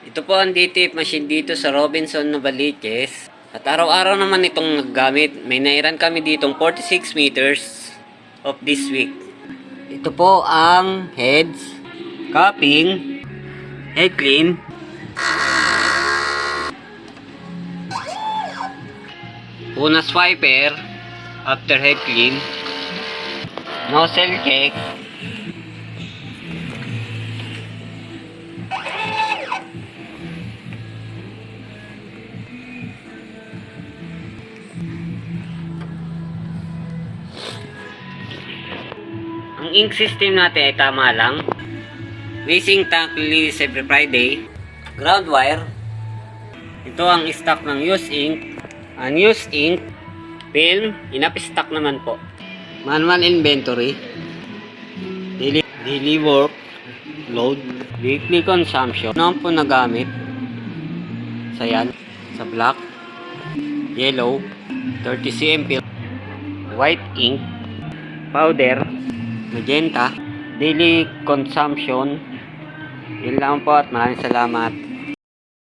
Ito po ang DTF machine dito sa Robinson Novaliches. At araw-araw naman itong naggamit. May nairan kami ditong 46 meters of this week. Ito po ang heads, cupping, head clean, punas wiper after head clean, nozzle check, ang ink system natin ay tama lang. Racing tank release every Friday. Ground wire. Ito ang stock ng used ink. Unused ink. Film. Enough stock naman po. Manual inventory. Daily work. Load. Weekly consumption. Ano po nagamit? Sa yan. Sa black. Yellow. 30 cm film. White ink. Powder. Magenta. Daily consumption. Yun lang po at maraming salamat.